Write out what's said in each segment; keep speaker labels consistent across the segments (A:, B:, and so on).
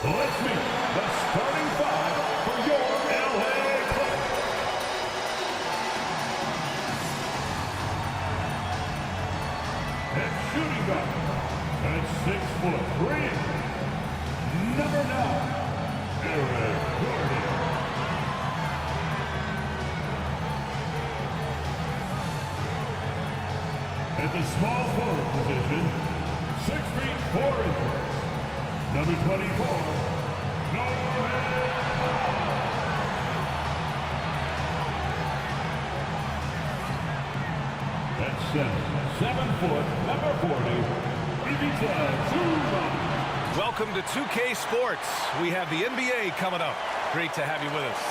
A: Let's meet the starting five for your LA Clippers. At shooting guard, at 6'3", number 9, Eric Gordon. At the small forward position, 6 feet 4 inches, number 24, Norman Powell. At center, 7 foot, number 40, Ivica Zubac.
B: Welcome to 2K Sports. We have the NBA coming up. Great to have you with us.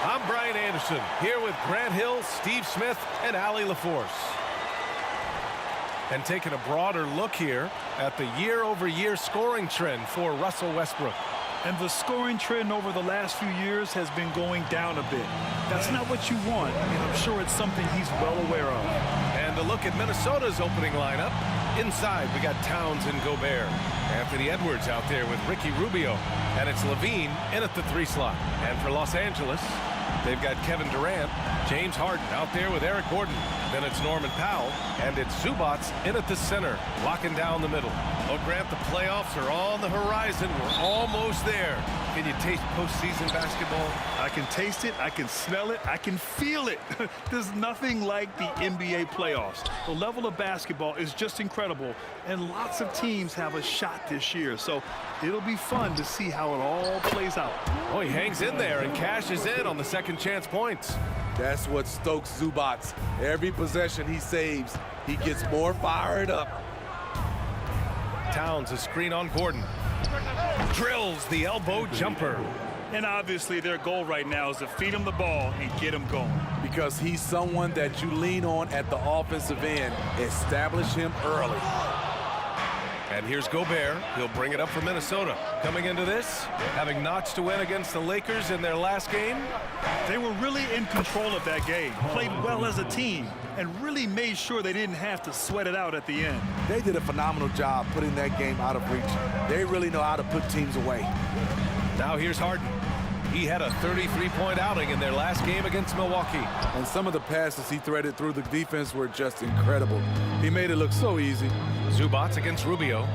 B: I'm Brian Anderson, here with Grant Hill, Steve Smith, and Allie LaForce. And taking a broader look here at the year-over-year scoring trend for Russell Westbrook.
C: And the scoring trend over the last few years has been going down a bit. That's not what you want, and I'm sure it's something he's well aware of.
B: And a look at Minnesota's opening lineup. Inside, we got Towns and Gobert. Anthony Edwards out there with Ricky Rubio. And it's Levine in at the 3 slot. And for Los Angeles, they've got Kevin Durant, James Harden out there with Eric Gordon. Then it's Norman Powell, and it's Zubac in at the center, locking down the middle. Oh, Grant, the playoffs are on the horizon. We're almost there. Can you taste postseason basketball?
C: I can taste it, I can smell it, I can feel it. There's nothing like the NBA playoffs. The level of basketball is just incredible, and lots of teams have a shot this year. So it'll be fun to see how it all plays out.
B: Oh, he hangs in there and cashes in on the second chance points.
D: That's what stokes Zubac. Every possession he saves, he gets more fired up.
B: Towns a screen on Gordon. Drills the elbow jumper.
C: And obviously their goal right now is to feed him the ball and get him going.
D: Because he's someone that you lean on at the offensive end. Establish him early.
B: And here's Gobert. He'll bring it up for Minnesota. Coming into this, having notched a win against the Lakers in their last game.
C: They were really in control of that game, played well as a team, and really made sure they didn't have to sweat it out at the end.
D: They did a phenomenal job putting that game out of reach. They really know how to put teams away.
B: Now here's Harden. He had a 33-point outing in their last game against Milwaukee.
D: And some of the passes he threaded through the defense were just incredible. He made it look so easy.
B: Zubac against Rubio.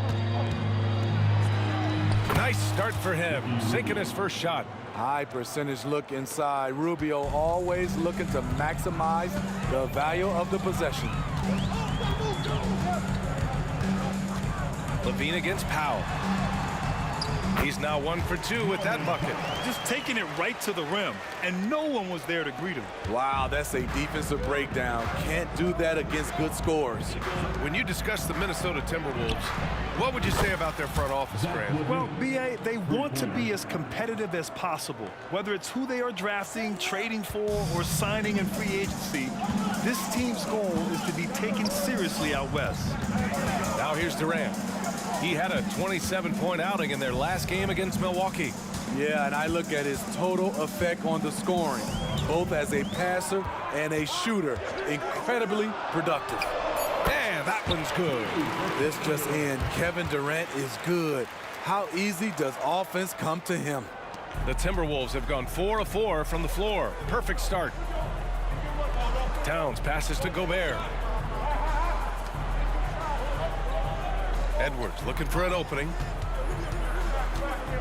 B: Nice start for him, sinking his first shot.
D: High percentage look inside. Rubio always looking to maximize the value of the possession.
B: Levine against Powell. He's now 1 for 2 with that bucket.
C: Just taking it right to the rim, and no one was there to greet him.
D: Wow, that's a defensive breakdown. Can't do that against good scores.
B: When you discuss the Minnesota Timberwolves, what would you say about their front office, Grant?
C: Well, B.A., they want to be as competitive as possible. Whether it's who they are drafting, trading for, or signing in free agency, this team's goal is to be taken seriously out west.
B: Now here's Durant. He had a 27-point outing in their last game against Milwaukee.
D: Yeah, and I look at his total effect on the scoring, both as a passer and a shooter. Incredibly productive.
B: And that one's good.
D: This just in, Kevin Durant is good. How easy does offense come to him?
B: The Timberwolves have gone 4 of 4 from the floor. Perfect start. Towns passes to Gobert. Edwards looking for an opening.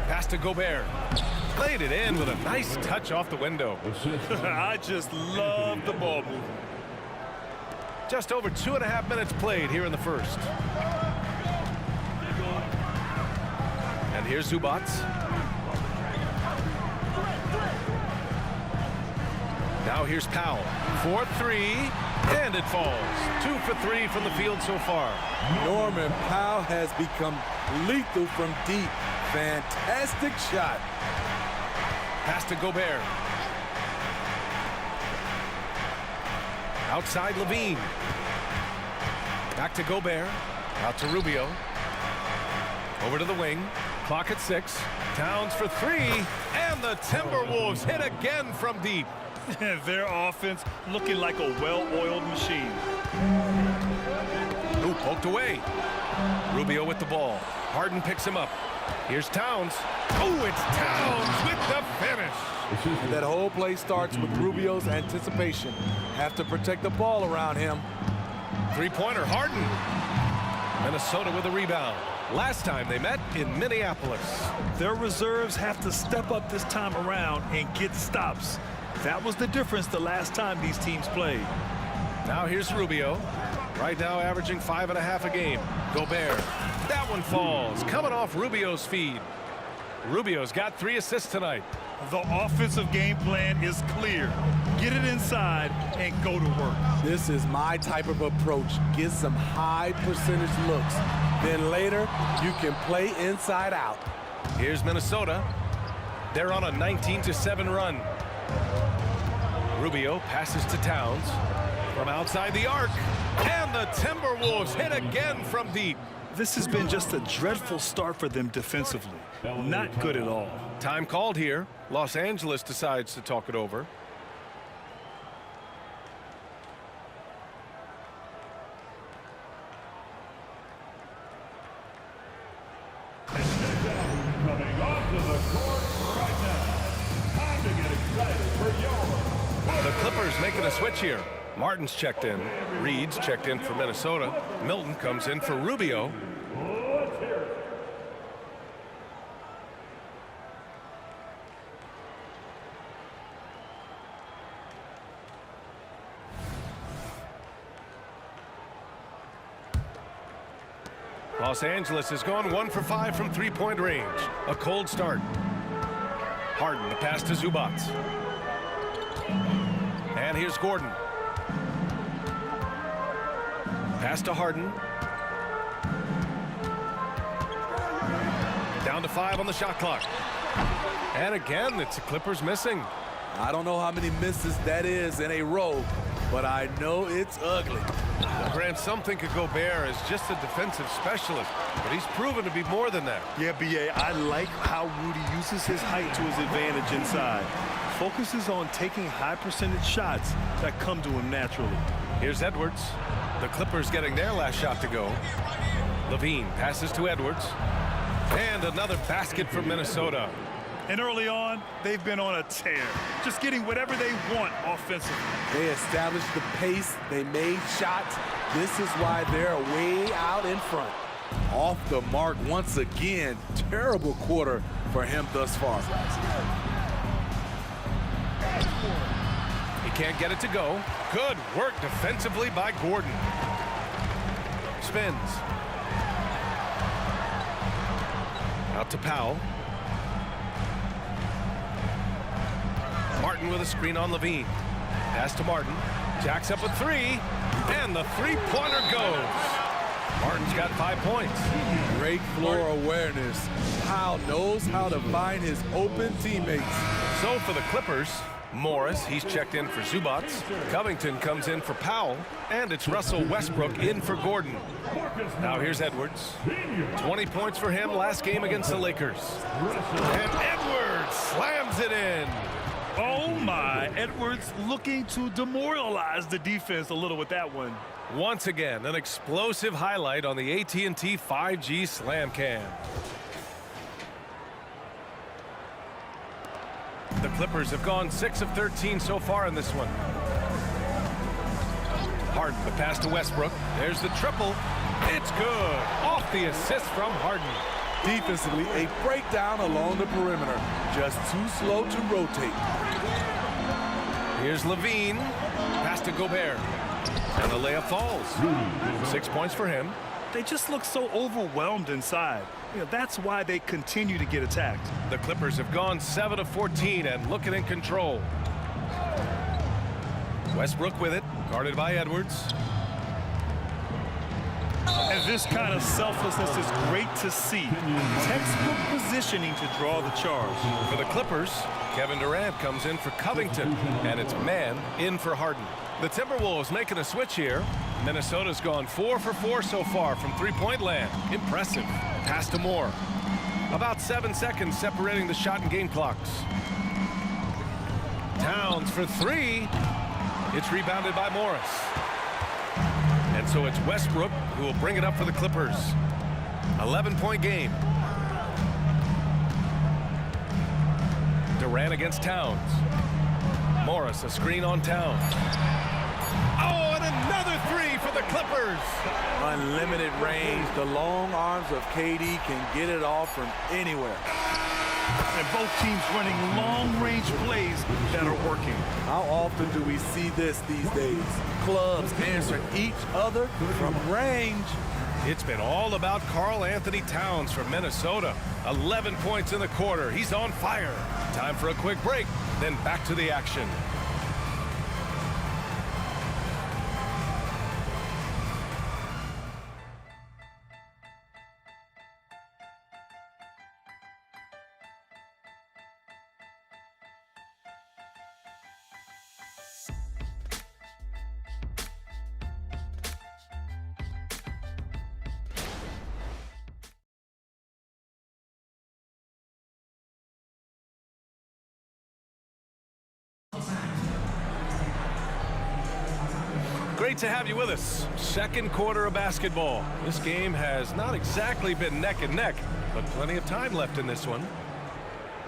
B: Pass to Gobert. Played it in with a nice touch off the window.
C: I just love the ball movement.
B: Just over 2.5 minutes played here in the first. And here's Zubac. Now here's Powell. 4-3, and it falls. 2 for 3 from the field so far.
D: Norman Powell has become lethal from deep. Fantastic shot.
B: Pass to Gobert. Outside Levine. Back to Gobert. Out to Rubio. Over to the wing. Clock at 6. Towns for 3. And the Timberwolves hit again from deep.
C: Their offense looking like a well-oiled machine.
B: Ooh, Poked away. Rubio with the ball. Harden picks him up. Here's Towns. Oh, it's Towns with the finish.
D: That whole play starts with Rubio's anticipation. Have to protect the ball around him.
B: Three-pointer, Harden. Minnesota with a rebound. Last time they met in Minneapolis.
C: Their reserves have to step up this time around and get stops. That was the difference the last time these teams played.
B: Now here's Rubio. Right now averaging 5.5 a game. Gobert. That one falls. Coming off Rubio's feed. Rubio's got 3 assists tonight.
C: The offensive game plan is clear. Get it inside and go to work.
D: This is my type of approach. Get some high percentage looks. Then later, you can play inside out.
B: Here's Minnesota. They're on a 19-7 run. Rubio passes to Towns from outside the arc. And the Timberwolves hit again from deep.
C: This has been just a dreadful start for them defensively. Not good at all.
B: Time called here. Los Angeles decides to talk it over.
A: Coming onto the court right now. Time to get excited for your...
B: The Clippers making a switch here. Martin's checked in. Reed's checked in for Minnesota. Milton comes in for Rubio.
A: Let's hear it.
B: Los Angeles has gone 1 for 5 from three-point range. A cold start. Harden, the pass to Zubac. And here's Gordon. Pass to Harden. Down to 5 on the shot clock. And again, it's the Clippers missing.
D: I don't know how many misses that is in a row, but I know it's ugly.
B: Grant, some think of Gobert as just a defensive specialist, but he's proven to be more than that.
C: Yeah, B.A., I like how Rudy uses his height to his advantage inside. Focuses on taking high percentage shots that come to him naturally.
B: Here's Edwards. The Clippers getting their last shot to go. Levine passes to Edwards. And another basket for Minnesota.
C: And early on, they've been on a tear. Just getting whatever they want offensively.
D: They established the pace. They made shots. This is why they're way out in front. Off the mark once again. Terrible quarter for him thus far.
B: He can't get it to go. Good work defensively by Gordon. Spins. Out to Powell. Martin with a screen on Levine. Pass to Martin. Jacks up a 3. And the three-pointer goes. Martin's got 5 points.
D: Great floor awareness. Powell knows how to find his open teammates.
B: So for the Clippers, Morris, he's checked in for Zubac. Covington comes in for Powell. And it's Russell Westbrook in for Gordon. Now here's Edwards. 20 points for him last game against the Lakers. And Edwards slams it in.
C: Oh my, Edwards looking to demoralize the defense a little with that one.
B: Once again, an explosive highlight on the AT&T 5G Slam Cam. The Clippers have gone 6 of 13 so far in this one. Harden, the pass to Westbrook. There's the triple. It's good. Off the assist from Harden.
D: Defensively, a breakdown along the perimeter. Just too slow to rotate.
B: Here's Levine. Pass to Gobert. And the layup falls. 6 points for him.
C: They just look so overwhelmed inside. That's why they continue to get attacked.
B: The Clippers have gone 7 of 14 and looking in control. Westbrook with it, guarded by Edwards.
C: And this kind of selflessness is great to see. Textbook positioning to draw the charge.
B: For the Clippers, Kevin Durant comes in for Covington, and it's man in for Harden. The Timberwolves making a switch here. Minnesota's gone 4 for 4 so far from three-point land. Impressive. Pass to Moore. About 7 seconds separating the shot and game clocks. Towns for 3. It's rebounded by Morris. And so it's Westbrook who will bring it up for the Clippers. 11-point game. Durant against Towns. Morris, a screen on Towns. Oh, and another three for the Clippers.
D: Unlimited range. The long arms of KD can get it off from anywhere.
C: And both teams running long-range plays that are working.
D: How often do we see this these days? Clubs answering each other from range.
B: It's been all about Karl Anthony Towns from Minnesota. 11 points in the quarter. He's on fire. Time for a quick break, then back to the action. Great to have you with us. Second quarter of basketball. This game has not exactly been neck and neck, but plenty of time left in this one.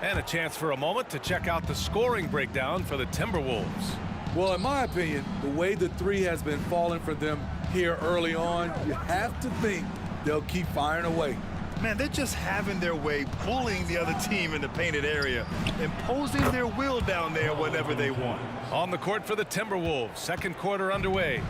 B: And a chance for a moment to check out the scoring breakdown for the Timberwolves.
D: Well, in my opinion, the way the three has been falling for them here early on, you have to think they'll keep firing away.
C: Man, they're just having their way, bullying the other team in the painted area, imposing their will down there whenever they want.
B: On the court for the Timberwolves, second quarter underway.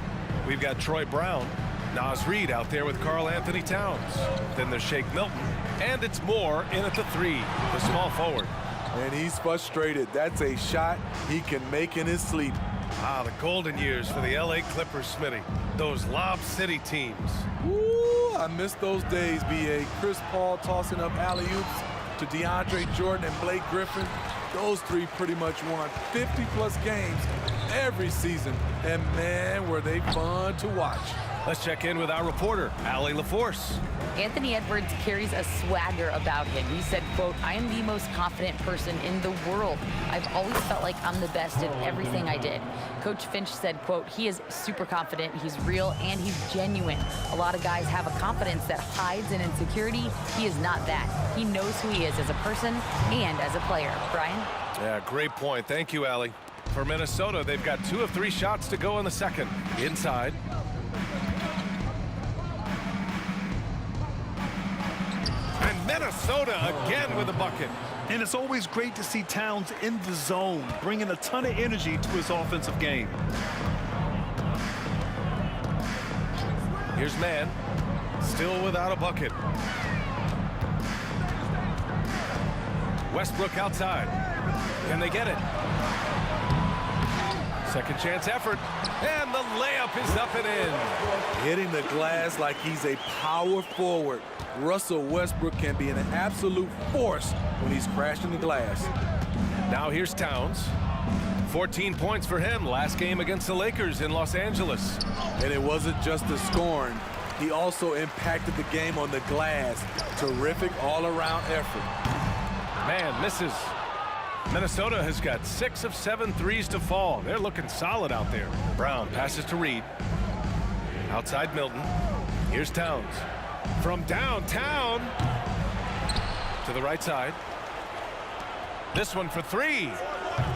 B: We've got Troy Brown, Naz Reid out there with Karl Anthony Towns. Then there's Shake Milton, and it's Moore in at the three, the small forward.
D: And he's frustrated. That's a shot he can make in his sleep.
B: Ah, the golden years for the LA Clippers, Smitty. Those Lob City teams.
D: Woo, I miss those days, B.A. Chris Paul tossing up alley-oops to DeAndre Jordan and Blake Griffin. Those three pretty much won 50-plus games every season. And, man, were they fun to watch.
B: Let's check in with our reporter, Allie LaForce.
E: Anthony Edwards carries a swagger about him. He said, quote, "I am the most confident person in the world. I've always felt like I'm the best at everything I did." Coach Finch said, quote, "He is super confident, he's real, and he's genuine. A lot of guys have a confidence that hides an insecurity. He is not that. He knows who he is as a person and as a player." Brian?
B: Yeah, great point. Thank you, Allie. For Minnesota, they've got 2 of 3 shots to go in the second. Inside. And Minnesota again with a bucket.
C: And it's always great to see Towns in the zone, bringing a ton of energy to his offensive game.
B: Here's Mann, still without a bucket. Westbrook outside. Can they get it? Second chance effort. And the layup is up and in.
D: Hitting the glass like he's a power forward. Russell Westbrook can be an absolute force when he's crashing the glass.
B: Now here's Towns. 14 points for him last game against the Lakers in Los Angeles.
D: And it wasn't just the scoring. He also impacted the game on the glass. Terrific all-around effort.
B: Man misses. Minnesota has got 6 of 7 threes to fall. They're looking solid out there. Brown passes to Reid. Outside Milton. Here's Towns. From downtown to the right side. This one for 3.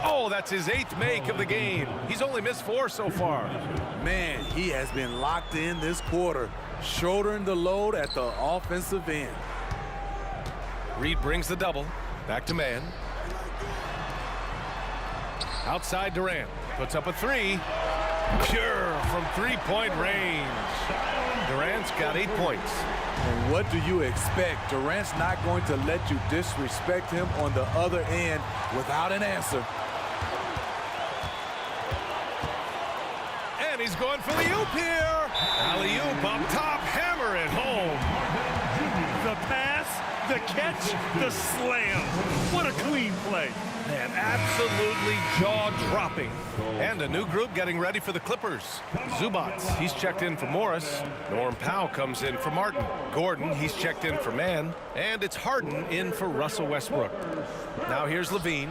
B: Oh, that's his 8th make of the game. He's only missed 4 so far.
D: Man, he has been locked in this quarter, shouldering the load at the offensive end.
B: Reid brings the double. Back to Mann. Outside Durant. Puts up a 3. Pure from 3-point range. Durant's got 8 points.
D: And what do you expect? Durant's not going to let you disrespect him on the other end without an answer.
B: And he's going for the oop here. Alley-oop up top, hammer it home.
C: The pass, the catch, the slam. What a clean play.
B: Man, absolutely jaw-dropping. And a new group getting ready for the Clippers. Zubats, he's checked in for Morris. Norm Powell comes in for Martin. Gordon, he's checked in for Mann. And it's Harden in for Russell Westbrook. Now here's Levine.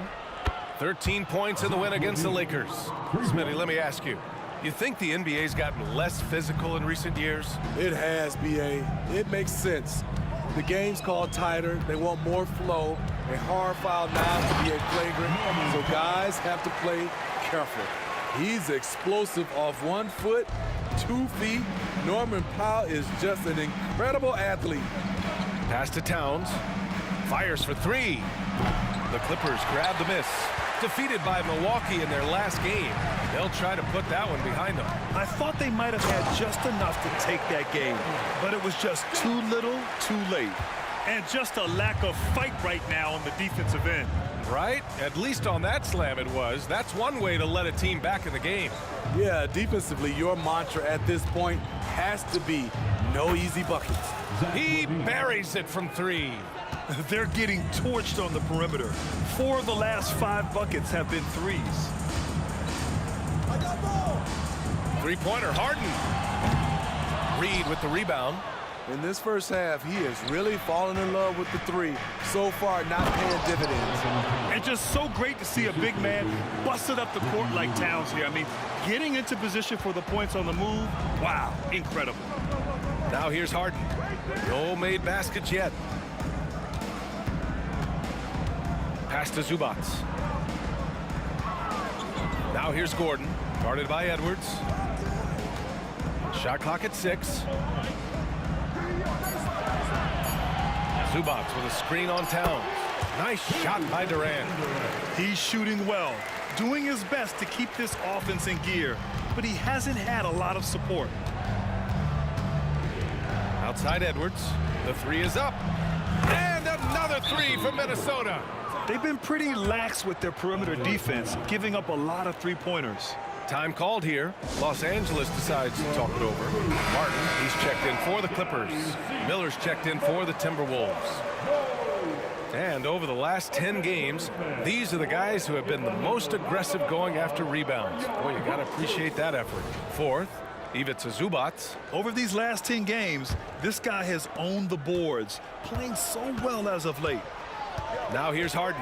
B: 13 points in the win against the Lakers. Smitty, let me ask you, You think the NBA's gotten less physical in recent years?
D: It has, B.A. It makes sense. The game's called tighter. They want more flow. A hard foul now to be a flagrant, so guys have to play careful. He's explosive off 1 foot, 2 feet. Norman Powell is just an incredible athlete.
B: Pass to Towns. Fires for 3. The Clippers grab the miss. Defeated by Milwaukee in their last game. They'll try to put that one behind them.
C: I thought they might have had just enough to take that game, but it was just too little, too late. And just a lack of fight right now on the defensive end.
B: Right? At least on that slam it was. That's one way to let a team back in the game.
D: Yeah, defensively, your mantra at this point has to be no easy buckets.
B: He buries it from 3.
C: They're getting torched on the perimeter. 4 of the last 5 buckets have been threes.
B: Three-pointer, Harden. Reed with the rebound.
D: In this first half, he has really fallen in love with the 3. So far, not paying dividends.
C: And just so great to see a big man busted up the court like Towns here. I mean, getting into position for the points on the move, wow, incredible.
B: Now here's Harden. No made baskets yet. Pass to Zubac. Now here's Gordon, guarded by Edwards. Shot clock at 6. Zubac with a screen on Towns. Nice shot by Durant.
C: He's shooting well, doing his best to keep this offense in gear, but he hasn't had a lot of support.
B: Outside Edwards, the 3 is up. And another 3 from Minnesota.
C: They've been pretty lax with their perimeter defense, giving up a lot of three-pointers.
B: Time called here. Los Angeles decides to talk it over. Martin, he's checked in for the Clippers. Miller's checked in for the Timberwolves. And over the last 10 games, these are the guys who have been the most aggressive going after rebounds. Boy, you got to appreciate that effort. 4th, Ivica Zubac.
C: Over these last 10 games, this guy has owned the boards, playing so well as of late.
B: Now here's Harden,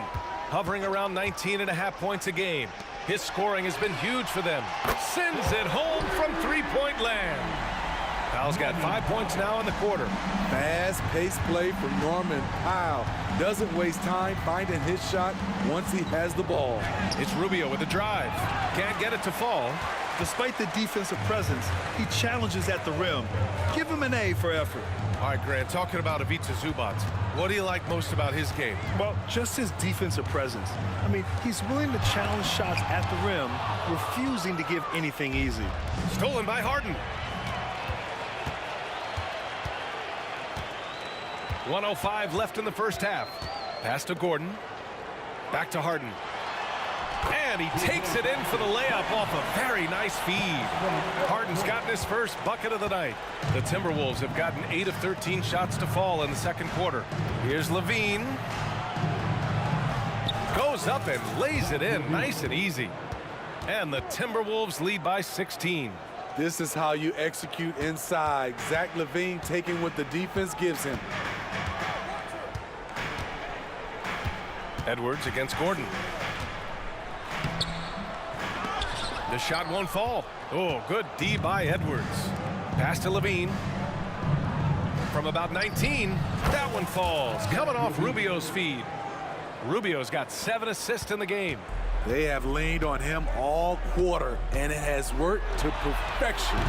B: hovering around 19.5 points a game. His scoring has been huge for them. Sends it home from three-point land. Powell's got 5 points now in the quarter.
D: Fast-paced play from Norman Powell. Doesn't waste time finding his shot once he has the ball.
B: It's Rubio with the drive. Can't get it to fall.
C: Despite the defensive presence, he challenges at the rim. Give him an A for effort.
B: All right, Grant, talking about Ivica Zubac, what do you like most about his game?
C: Well, just his defensive presence. I mean, he's willing to challenge shots at the rim, refusing to give anything easy.
B: Stolen by Harden. 1:05 left in the first half. Pass to Gordon. Back to Harden. And he takes it in for the layup off a very nice feed. Harden's gotten his first bucket of the night. The Timberwolves have gotten 8 of 13 shots to fall in the second quarter. Here's Levine. Goes up and lays it in nice and easy. And the Timberwolves lead by 16.
D: This is how you execute inside. Zach LaVine taking what the defense gives him.
B: Edwards against Gordon. The shot won't fall. Oh, good D by Edwards. Pass to Levine. From about 19, that one falls. Coming off Rubio's feed. Rubio's got 7 assists in the game.
D: They have leaned on him all quarter, and it has worked to perfection.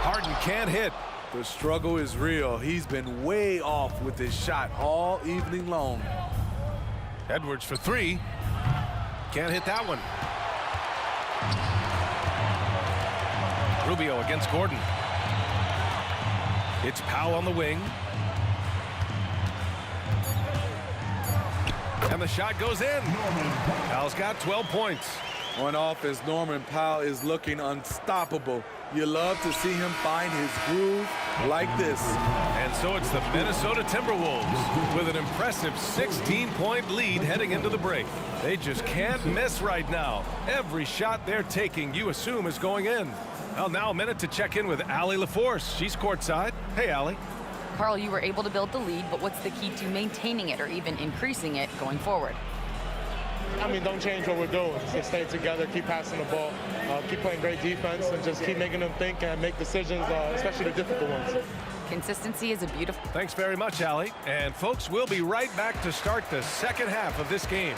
B: Harden can't hit.
D: The struggle is real. He's been way off with his shot all evening long.
B: Edwards for 3. Can't hit that one. Rubio against Gordon. It's Powell on the wing. And the shot goes in. Powell's got 12 points.
D: On offense, Norman Powell is looking unstoppable. You love to see him find his groove like this.
B: And so it's the Minnesota Timberwolves with an impressive 16-point lead heading into the break. They just can't miss right now. Every shot they're taking, you assume, is going in. Well, now a minute to check in with Allie LaForce. She's courtside. Hey, Allie.
E: Carl, you were able to build the lead, but what's the key to maintaining it or even increasing it going forward?
F: don't change what we're doing. Just stay together, keep passing the ball, keep playing great defense, and just keep making them think and make decisions, especially the difficult ones.
E: Consistency is a beautiful.
B: Thanks very much, Allie. And folks, we'll be right back to start the second half of this game.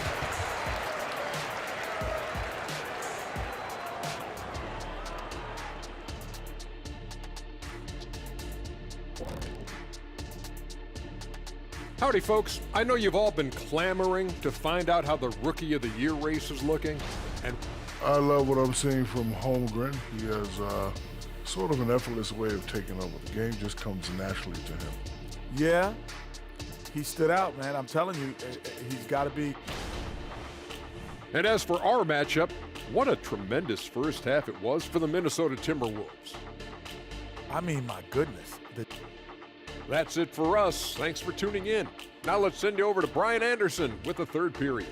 G: Howdy, folks. I know you've all been clamoring to find out how the Rookie of the Year race is looking. And
H: I love what I'm seeing from Holmgren. He has sort of an effortless way of taking over. The game just comes naturally to him.
I: Yeah, he stood out, man. I'm telling you, he's got to be.
G: And as for our matchup, what a tremendous first half it was for the Minnesota Timberwolves.
I: I mean, my goodness.
G: That's it for us. Thanks for tuning in. Now let's send you over to Brian Anderson with the third period.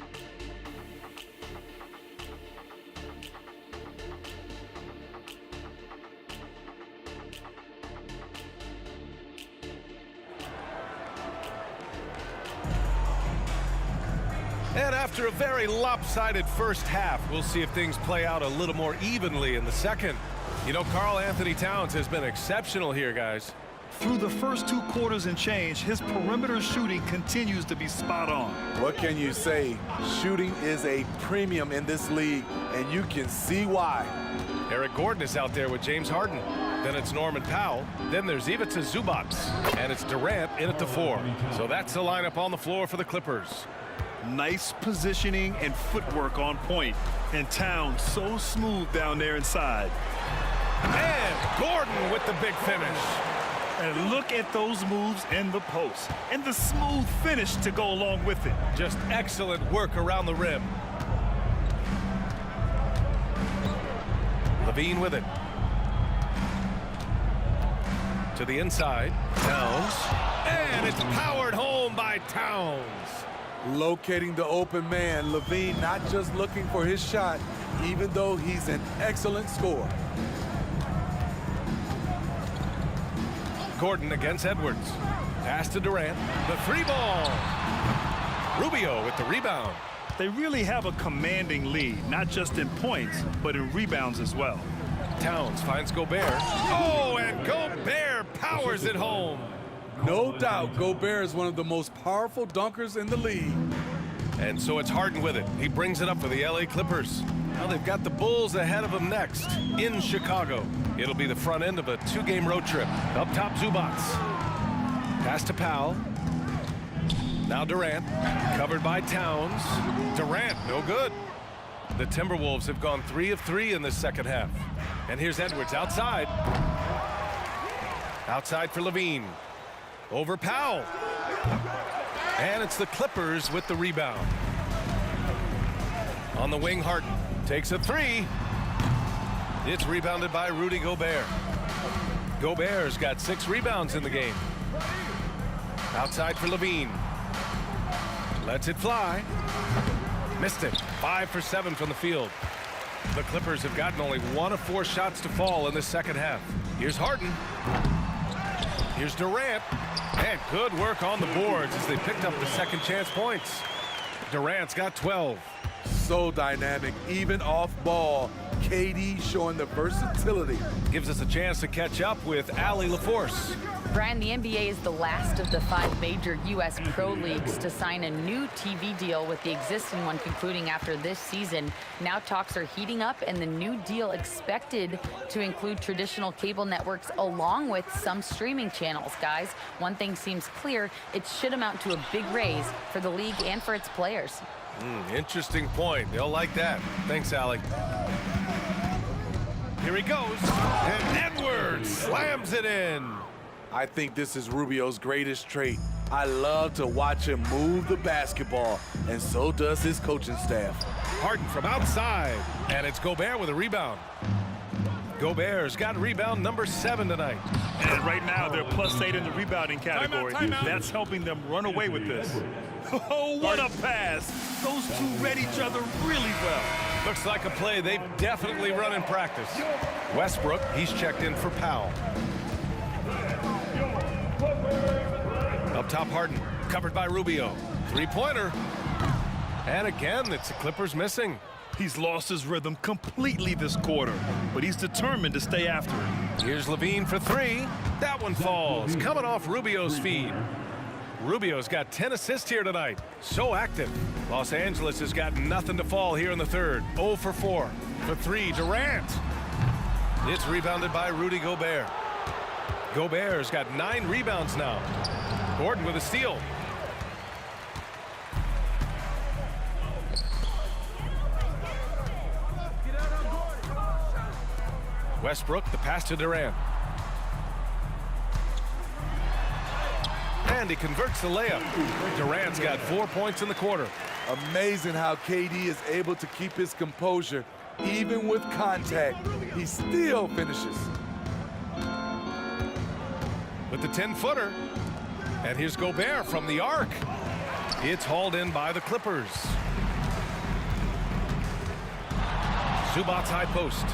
B: And after a very lopsided first half, we'll see if things play out a little more evenly in the second. You know, Karl Anthony Towns has been exceptional here, guys.
C: Through the first 2 quarters and change, his perimeter shooting continues to be spot on.
I: What can you say? Shooting is a premium in this league, and you can see why.
B: Eric Gordon is out there with James Harden. Then it's Norman Powell. Then there's Ivica Zubac. And it's Durant in at the 4. So that's the lineup on the floor for the Clippers.
C: Nice positioning and footwork on point. And Towns so smooth down there inside.
B: And Gordon with the big finish.
C: And look at those moves in the post. And the smooth finish to go along with it.
B: Just excellent work around the rim. Levine with it. To the inside. Towns. And it's powered home by Towns.
D: Locating the open man. Levine not just looking for his shot, even though he's an excellent scorer.
B: Gordon against Edwards. Pass to Durant. The 3-ball. Rubio with the rebound.
C: They really have a commanding lead, not just in points, but in rebounds as well.
B: Towns finds Gobert. Oh, and Gobert powers it home.
D: No doubt, Gobert is one of the most powerful dunkers in the league.
B: And so it's Harden with it. He brings it up for the LA Clippers. Now they've got the Bulls ahead of them next in Chicago. It'll be the front end of a 2-game road trip. Up top, Zubac. Pass to Powell. Now Durant, covered by Towns. Durant, no good. The Timberwolves have gone 3 of 3 in the second half. And here's Edwards outside. Outside for Levine. Over Powell. And it's the Clippers with the rebound. On the wing, Harden takes a 3. It's rebounded by Rudy Gobert. Gobert's got 6 rebounds in the game. Outside for Levine. Lets it fly. Missed it. 5 for 7 from the field. The Clippers have gotten only 1 of 4 shots to fall in the second half. Here's Harden. Here's Durant. And good work on the boards as they picked up the second chance points. Durant's got 12.
D: So dynamic, even off ball. KD showing the versatility.
B: Gives us a chance to catch up with Allie LaForce.
E: Brian, the NBA is the last of the 5 major U.S. pro leagues to sign a new TV deal, with the existing one concluding after this season. Now talks are heating up, and the new deal expected to include traditional cable networks along with some streaming channels. Guys, one thing seems clear: it should amount to a big raise for the league and for its players.
B: Interesting point. They'll like that. Thanks, Allie. Here he goes. And Edwards slams it in.
D: I think this is Rubio's greatest trait. I love to watch him move the basketball, and so does his coaching staff.
B: Harden from outside, and it's Gobert with a rebound. Gobert's got rebound number 7 tonight.
C: And right now they're +8 in the rebounding category.
B: Timeout.
C: That's helping them run away with this. Oh, what a pass. Those 2 read each other really well.
B: Looks like a play they've definitely run in practice. Westbrook, he's checked in for Powell. Up top, Harden, covered by Rubio. 3-pointer. And again, it's the Clippers missing.
C: He's lost his rhythm completely this quarter, but he's determined to stay after it.
B: Here's Levine for three. That one falls, coming off Rubio's feed. Rubio's got 10 assists here tonight. So active. Los Angeles has got nothing to fall here in the third. 0 for 4. For three, Durant. It's rebounded by Rudy Gobert. Gobert's got 9 rebounds now. Gordon with a steal. Westbrook, the pass to Durant. And he converts the layup. Durant's got 4 points in the quarter.
I: Amazing how KD is able to keep his composure. Even with contact, he still finishes.
B: With the 10-footer. And here's Gobert from the arc. It's hauled in by the Clippers. Zubac's high post.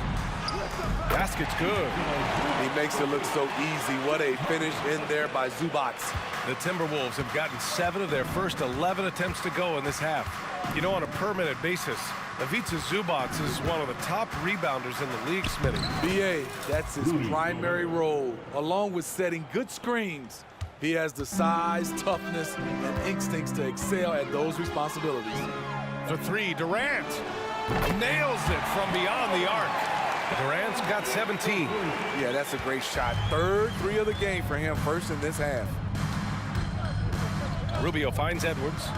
B: Basket's good.
I: He makes it look so easy. What a finish in there by Zubac.
B: The Timberwolves have gotten 7 of their first 11 attempts to go in this half. You know, on a per-minute basis, Ivica Zubac is one of the top rebounders in the league, Smitty.
I: BA, that's his primary role, along with setting good screens. He has the size, toughness, and instincts to excel at those responsibilities.
B: For three, Durant nails it from beyond the arc. Durant's got 17.
I: Yeah, that's a great shot. Third three of the game for him, first in this half.
B: Rubio finds Edwards.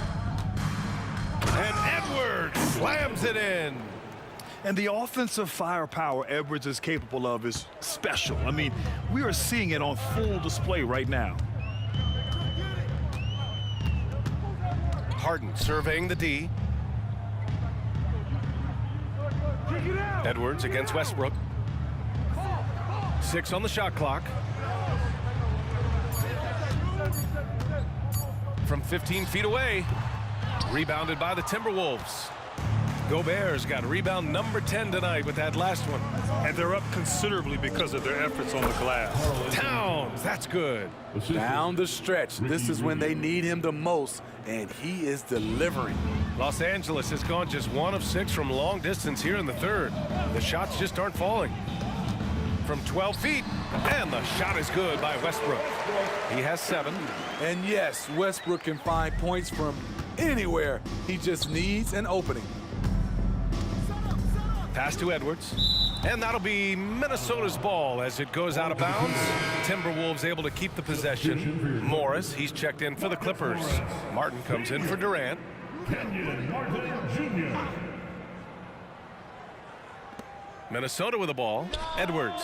B: And Edwards slams it in.
C: And the offensive firepower Edwards is capable of is special. I mean, we are seeing it on full display right now.
B: Harden surveying the D. Edwards against Westbrook. 6 on the shot clock. From 15 feet away. Rebounded by the Timberwolves. Gobert's got rebound number 10 tonight with that last one.
C: And they're up considerably because of their efforts on the glass.
B: Towns, that's good.
I: Down the stretch, this is when they need him the most, and he is delivering.
B: Los Angeles has gone just 1 of 6 from long distance here in the third. The shots just aren't falling. From 12 feet, and the shot is good by Westbrook. He has 7.
I: And yes, Westbrook can find points from anywhere. He just needs an opening.
B: Pass to Edwards. And that'll be Minnesota's ball as it goes out of bounds. Timberwolves able to keep the possession. Morris, he's checked in for the Clippers. Martin comes in for Durant.
A: Kenyon Martin Jr.
B: Minnesota with the ball. Edwards.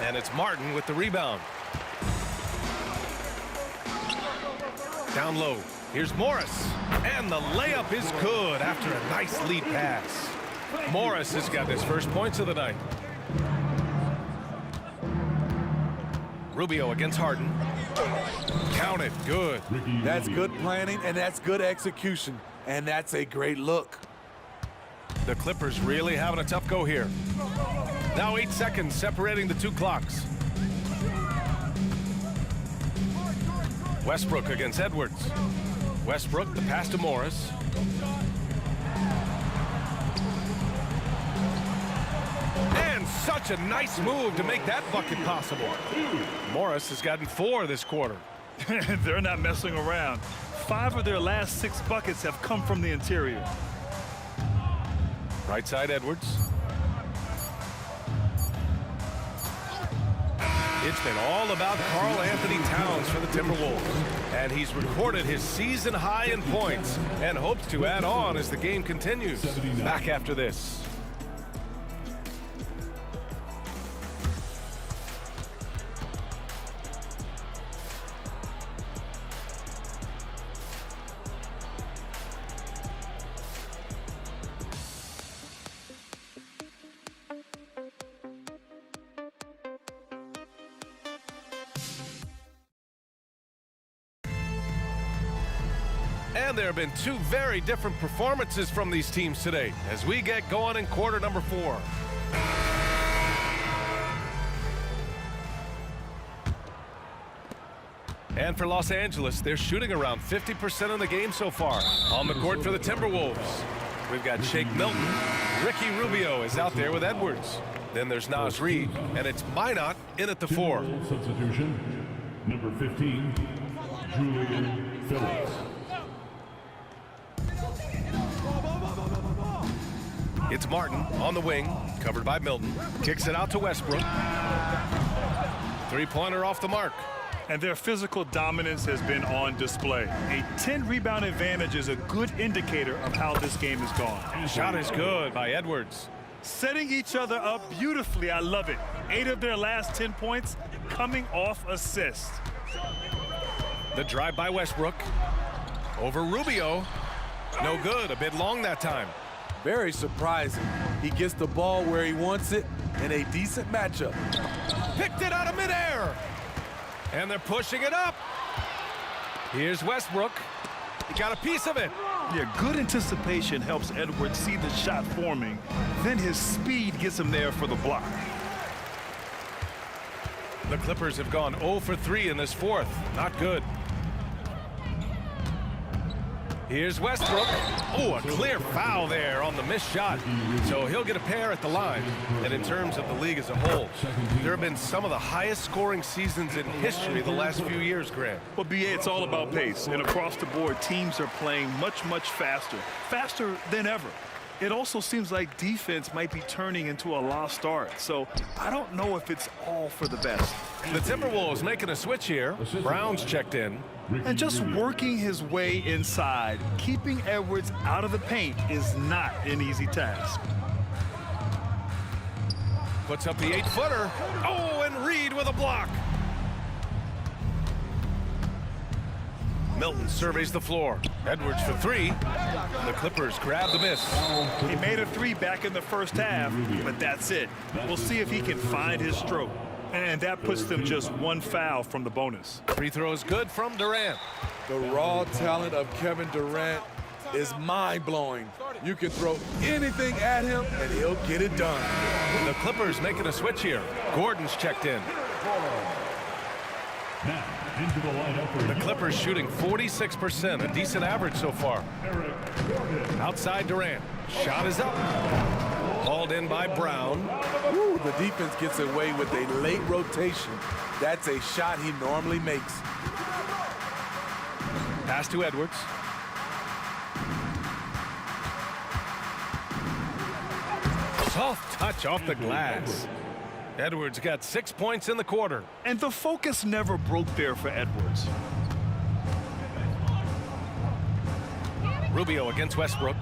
B: And it's Martin with the rebound. Down low. Here's Morris. And the layup is good after a nice lead pass. Morris has got his first points of the night. Rubio against Harden. Count it. Good.
I: That's good planning, and that's good execution. And that's a great look.
B: The Clippers really having a tough go here. Now 8 seconds separating the 2 clocks. Westbrook against Edwards. Westbrook, the pass to Morris. And such a nice move to make that bucket possible. Morris has gotten 4 this quarter.
C: They're not messing around. 5 of their last 6 buckets have come from the interior.
B: Right side, Edwards. It's been all about Karl Anthony Towns for the Timberwolves. And he's recorded his season high in points and hopes to add on as the game continues. Back after this. And there have been 2 very different performances from these teams today as we get going in quarter number 4. And for Los Angeles, they're shooting around 50% in the game so far. On the court for the Timberwolves, we've got Shake Milton. Ricky Rubio is out there with Edwards. Then there's Naz Reid, and it's Minot in at the 4.
A: Substitution, number 15, Julian Phillips.
B: It's Martin on the wing, covered by Milton. Kicks it out to Westbrook. Three-pointer off the mark.
C: And their physical dominance has been on display. A 10-rebound advantage is a good indicator of how this game has gone.
B: Shot is good by Edwards.
C: Setting each other up beautifully. I love it. 8 of their last 10 points coming off assists.
B: The drive by Westbrook. Over Rubio. No good. A bit long that time.
I: Very surprising. He gets the ball where he wants it in a decent matchup.
B: Picked it out of midair. And they're pushing it up. Here's Westbrook. He got a piece of it.
C: Yeah, good anticipation helps Edwards see the shot forming. Then his speed gets him there for the block.
B: The Clippers have gone 0 for 3 in this fourth. Not good. Here's Westbrook. Oh, a clear foul there on the missed shot. So he'll get a pair at the line. And in terms of the league as a whole, there have been some of the highest scoring seasons in history the last few years, Grant.
C: Well, BA, it's all about pace. And across the board, teams are playing much, much faster. Faster than ever. It also seems like defense might be turning into a lost art. So I don't know if it's all for the best.
B: The Timberwolves making a switch here. Brown's checked in.
C: And just working his way inside, keeping Edwards out of the paint is not an easy task.
B: Puts up the 8-footer. Oh, and Reid with a block. Milton surveys the floor. Edwards for 3. The Clippers grab the miss.
C: He made a 3 back in the first half, but that's it. We'll see if he can find his stroke. And that puts them just 1 foul from the bonus.
B: Free throw is good from Durant.
I: The raw talent of Kevin Durant is mind-blowing. You can throw anything at him, and he'll get it done.
B: The Clippers making a switch here. Gordon's checked in.
A: Now into the lineup for
B: The Clippers shooting 46%, a decent average so far. Outside Durant. Shot is up. Hauled in by Brown.
I: Ooh, the defense gets away with a late rotation. That's a shot he normally makes.
B: Pass to Edwards. Soft touch off the glass. Edwards got 6 points in the quarter.
C: And the focus never broke there for Edwards.
B: Rubio against Westbrook.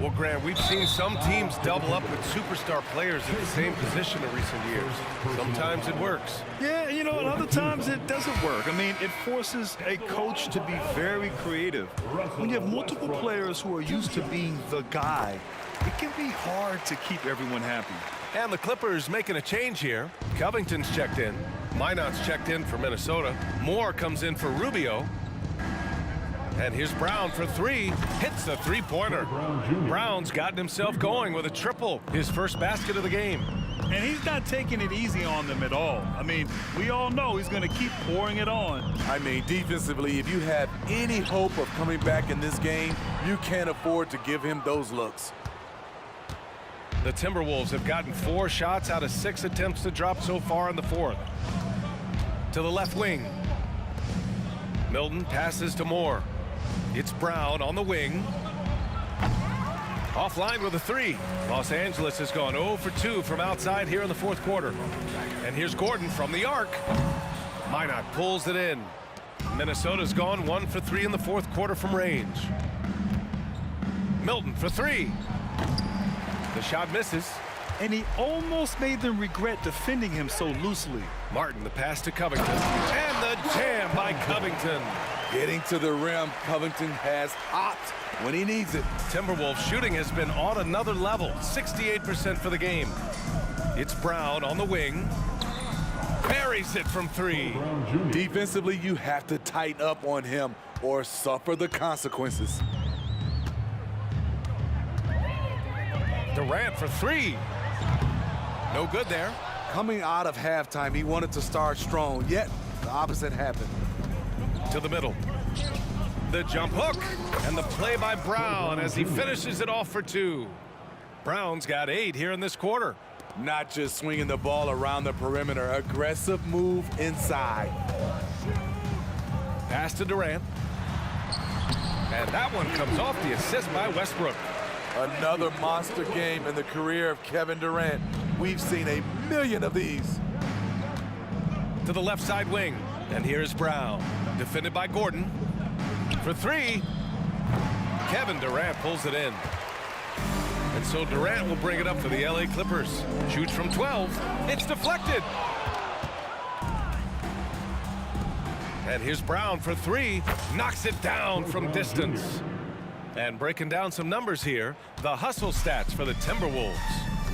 B: Well, Grant, we've seen some teams double up with superstar players at the same position in recent years. Sometimes it works.
C: Yeah, you know, and other times it doesn't work. I mean, it forces a coach to be very creative. When you have multiple players who are used to being the guy, it can be hard to keep everyone happy.
B: And the Clippers making a change here. Covington's checked in. Minot's checked in for Minnesota. Moore comes in for Rubio. And here's Brown for 3. Hits the three-pointer. Brown's gotten himself going with a triple. His first basket of the game.
C: And he's not taking it easy on them at all. I mean, we all know he's going to keep pouring it on.
I: I mean, defensively, if you have any hope of coming back in this game, you can't afford to give him those looks.
B: The Timberwolves have gotten 4 shots out of 6 attempts to drop so far in the fourth. To the left wing. Milton passes to Moore. It's Brown on the wing. Offline with a 3. Los Angeles has gone 0 for 2 from outside here in the fourth quarter. And here's Gordon from the arc. Minot pulls it in. Minnesota's gone 1 for 3 in the fourth quarter from range. Milton for 3. The shot misses.
C: And he almost made them regret defending him so loosely.
B: Martin, the pass to Covington. And the jam by Covington.
I: Getting to the rim, Covington has hopped when he needs it.
B: Timberwolves shooting has been on another level. 68% for the game. It's Brown on the wing. Buries it from 3.
I: Defensively, you have to tighten up on him or suffer the consequences.
B: Durant for 3. No good there.
I: Coming out of halftime, he wanted to start strong, yet the opposite happened.
B: To the middle. The jump hook, and the play by Brown as he finishes it off for 2. Brown's got 8 here in this quarter.
I: Not just swinging the ball around the perimeter, aggressive move inside.
B: Pass to Durant. And that one comes off the assist by Westbrook.
I: Another monster game in the career of Kevin Durant. We've seen a million of these.
B: To the left side wing, and here's Brown, defended by Gordon. For 3, Kevin Durant pulls it in. And so Durant will bring it up for the LA Clippers. Shoots from 12, it's deflected. And here's Brown for 3, knocks it down from distance. And breaking down some numbers here, the hustle stats for the Timberwolves.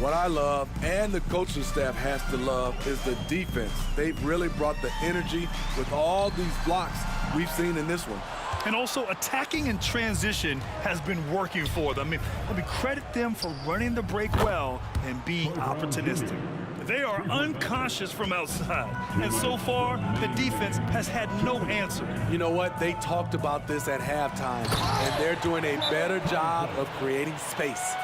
I: What I love, and the coaching staff has to love, is the defense. They've really brought the energy with all these blocks we've seen in this one.
C: And also, attacking in transition has been working for them. I mean, credit them for running the break well and being opportunistic. They are unconscious from outside, and so far, the defense has had no answer.
I: You know what? They talked about this at halftime, and they're doing a better job of creating space.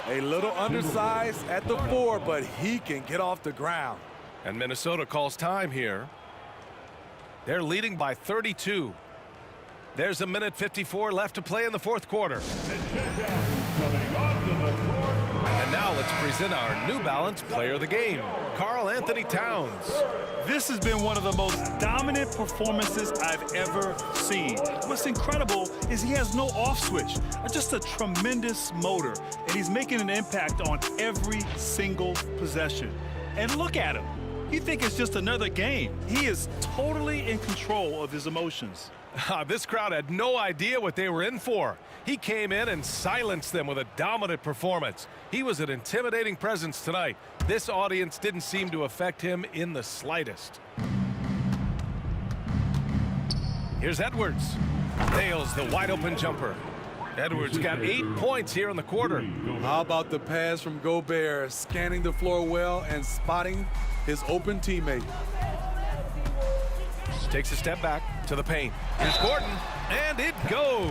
I: A little undersized at the 4, but he can get off the ground.
B: And Minnesota calls time here. They're leading by 32. There's 1:54 left to play in the 4th quarter. And now let's present our New Balance Player of the Game, Karl Anthony Towns.
C: This has been one of the most dominant performances I've ever seen. What's incredible is he has no off switch, just a tremendous motor, and he's making an impact on every single possession. And look at him. You think it's just another game. He is totally in control of his emotions.
B: This crowd had no idea what they were in for. He came in and silenced them with a dominant performance. He was an intimidating presence tonight. This audience didn't seem to affect him in the slightest. Here's Edwards. Nails the wide open jumper. Edwards got 8 points here in the quarter.
I: How about the pass from Gobert, scanning the floor well and spotting his open teammate.
B: Takes a step back to the paint. Here's Gordon, and it goes.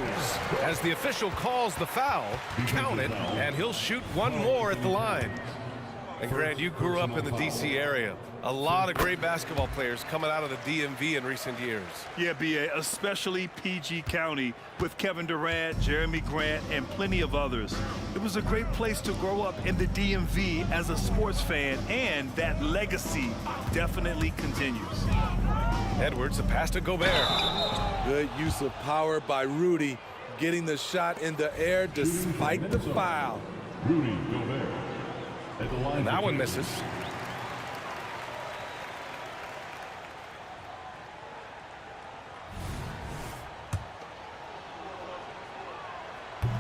B: As the official calls the foul, count it, and he'll shoot one more at the line. And Grant, you grew up in the D.C. area. A lot of great basketball players coming out of the DMV in recent years.
C: Yeah, B.A., especially PG County with Kevin Durant, Jeremy Grant, and plenty of others. It was a great place to grow up in the DMV as a sports fan, and that legacy definitely continues.
B: Edwards, a pass to Gobert.
I: Good use of power by Rudy, getting the shot in the air despite the foul.
A: Rudy Gobert. At the line.
B: And that one misses.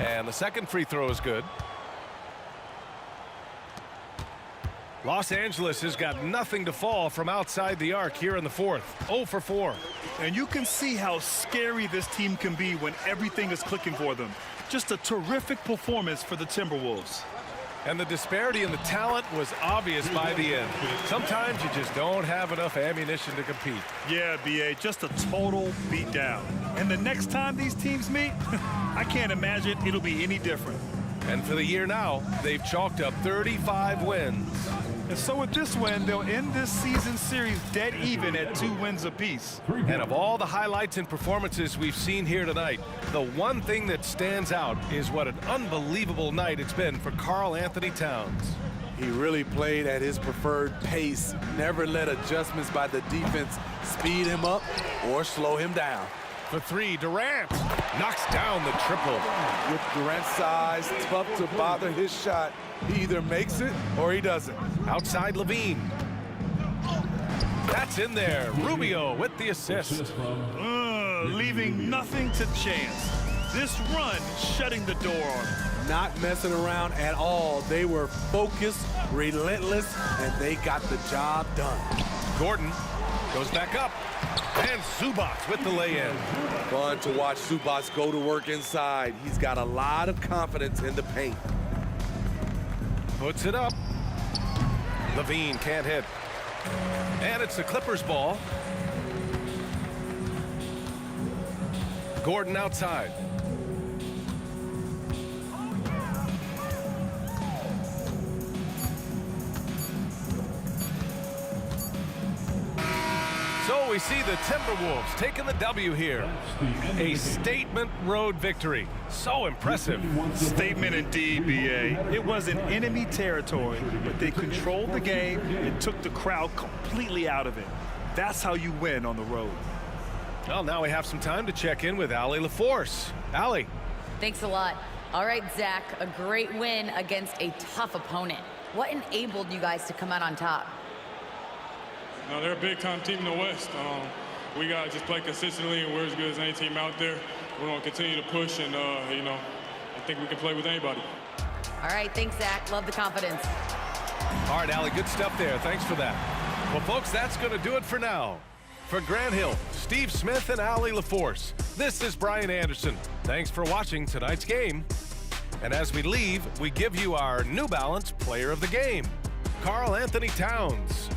B: And the second free throw is good. Los Angeles has got nothing to fall from outside the arc here in the 4th. 0 for 4.
C: And you can see how scary this team can be when everything is clicking for them. Just a terrific performance for the Timberwolves.
B: And the disparity in the talent was obvious by the end. Sometimes you just don't have enough ammunition to compete.
C: Yeah, B.A., just a total beatdown. And the next time these teams meet, I can't imagine it'll be any different.
B: And for the year now, they've chalked up 35 wins.
C: And so with this win, they'll end this season series dead even at 2 wins apiece.
B: And of all the highlights and performances we've seen here tonight, the one thing that stands out is what an unbelievable night it's been for Karl Anthony Towns.
I: He really played at his preferred pace, never let adjustments by the defense speed him up or slow him down.
B: For 3, Durant knocks down the triple.
I: With Durant's size, tough to bother his shot. He either makes it or he doesn't.
B: Outside Levine. That's in there. Rubio with the assist.
C: Leaving nothing to chance. This run shutting the door on him.
I: Not messing around at all. They were focused, relentless, and they got the job done.
B: Gordon goes back up. And Zubac with the lay-in.
I: Fun to watch Zubac go to work inside. He's got a lot of confidence in the paint.
B: Puts it up. Levine can't hit. And it's the Clippers ball. Gordon outside. So we see the Timberwolves taking the W here. A statement road victory. So impressive.
C: Statement indeed, B.A. It wasn't enemy territory, but they controlled the game and took the crowd completely out of it. That's how you win on the road.
B: Well, now we have some time to check in with Allie LaForce. Allie.
E: Thanks a lot. All right, Zach, a great win against a tough opponent. What enabled you guys to come out on top?
J: No, they're a big-time team in the West. We got to just play consistently, and we're as good as any team out there. We're going to continue to push, and, you know, I think we can play with anybody.
E: All right, thanks, Zach. Love the confidence.
B: All right, Allie, good stuff there. Thanks for that. Well, folks, that's going to do it for now. For Grant Hill, Steve Smith, and Allie LaForce, this is Brian Anderson. Thanks for watching tonight's game. And as we leave, we give you our New Balance Player of the Game, Karl Anthony Towns.